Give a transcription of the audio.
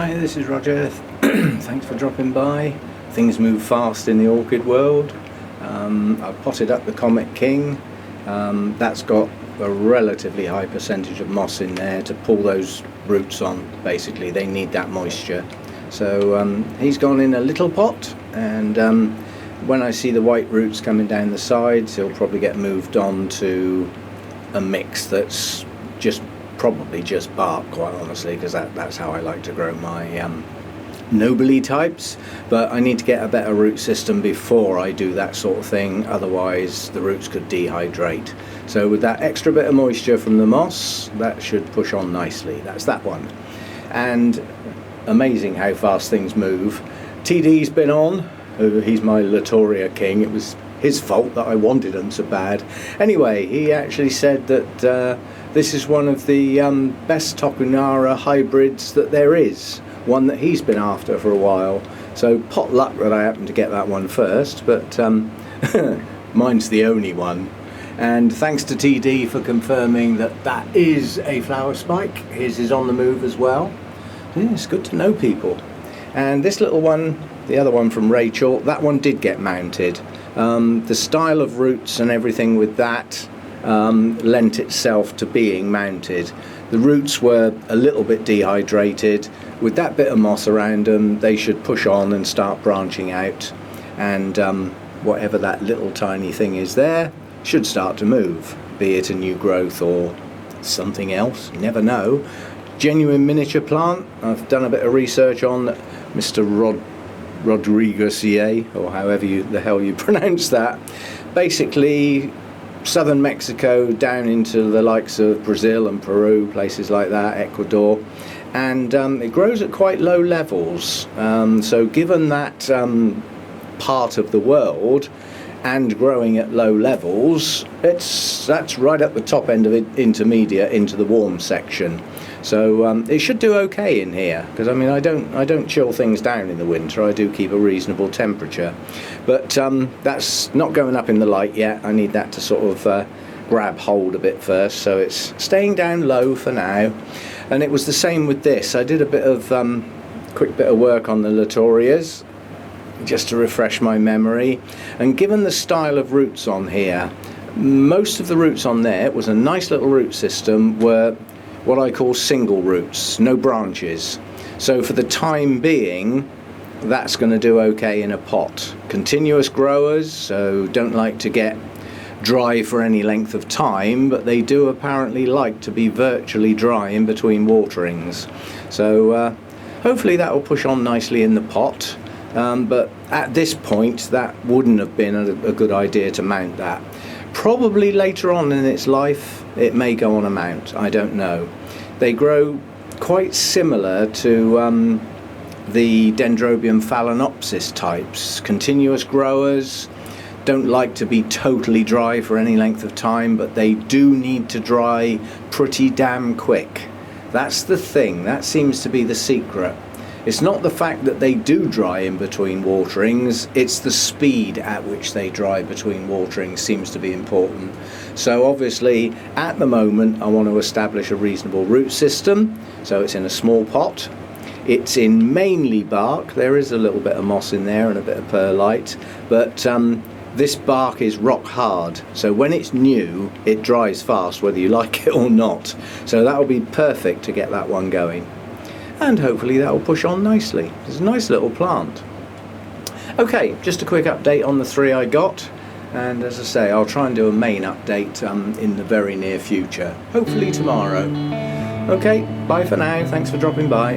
Hi, this is Roger. Thanks for dropping by. Things move fast in the orchid world. I've potted up the Comet King. That's got a relatively high percentage of moss in there to pull those roots on. Basically, they need that moisture. So he's gone in a little pot, and when I see the white roots coming down the sides, he'll probably get moved on to a mix that's probably just bark, quite honestly, because that's how I like to grow my nobly types. But I need to get a better root system before I do that sort of thing, otherwise the roots could dehydrate. So with that extra bit of moisture from the moss, that should push on nicely. That's that one. And amazing how fast things move. TD's been on. He's my Latoria king. It was his fault that I wanted him so bad. Anyway, he actually said that this is one of the best Tokunara hybrids that there is, one that he's been after for a while. So pot luck that I happened to get that one first, but mine's the only one. And thanks to TD for confirming that that is a flower spike. His is on the move as well. Yeah, it's good to know people. And this little one, the other one from Rachel, that one did get mounted. The style of roots and everything with that lent itself to being mounted. The roots were a little bit dehydrated. With that bit of moss around them, they should push on and start branching out, and whatever that little tiny thing is there should start to move, be it a new growth or something else, never know. Genuine miniature plant. I've done a bit of research on Mr. Rodriguez, or however the hell you pronounce that. Basically southern Mexico down into the likes of Brazil and Peru, places like that, Ecuador, and it grows at quite low levels. So given that part of the world and growing at low levels, that's right at the top end of it, intermediate into the warm section. So it should do okay in here, because I mean I don't chill things down in the winter. I do keep a reasonable temperature, but that's not going up in the light yet. I need that to sort of grab hold a bit first, so it's staying down low for now. And it was the same with this. I did a bit of quick bit of work on the Latorias just to refresh my memory, and given the style of roots on here, most of the roots on there, it was a nice little root system, were what I call single roots, no branches. So for the time being, that's going to do okay in a pot. Continuous growers, so don't like to get dry for any length of time, but they do apparently like to be virtually dry in between waterings. So hopefully that will push on nicely in the pot. But at this point, that wouldn't have been a good idea to mount that. Probably later on in its life, it may go on a mount, I don't know. They grow quite similar to the Dendrobium phalaenopsis types. Continuous growers, don't like to be totally dry for any length of time, but they do need to dry pretty damn quick. That's the thing, that seems to be the secret. It's not the fact that they do dry in between waterings, it's the speed at which they dry between waterings seems to be important. So obviously at the moment I want to establish a reasonable root system, so it's in a small pot. It's in mainly bark. There is a little bit of moss in there and a bit of perlite, but this bark is rock hard, so when it's new it dries fast whether you like it or not. So that will be perfect to get that one going. And hopefully that will push on nicely. It's a nice little plant. Okay, just a quick update on the three I got, and as I say, I'll try and do a main update in the very near future, hopefully tomorrow. Okay, bye for now, thanks for dropping by.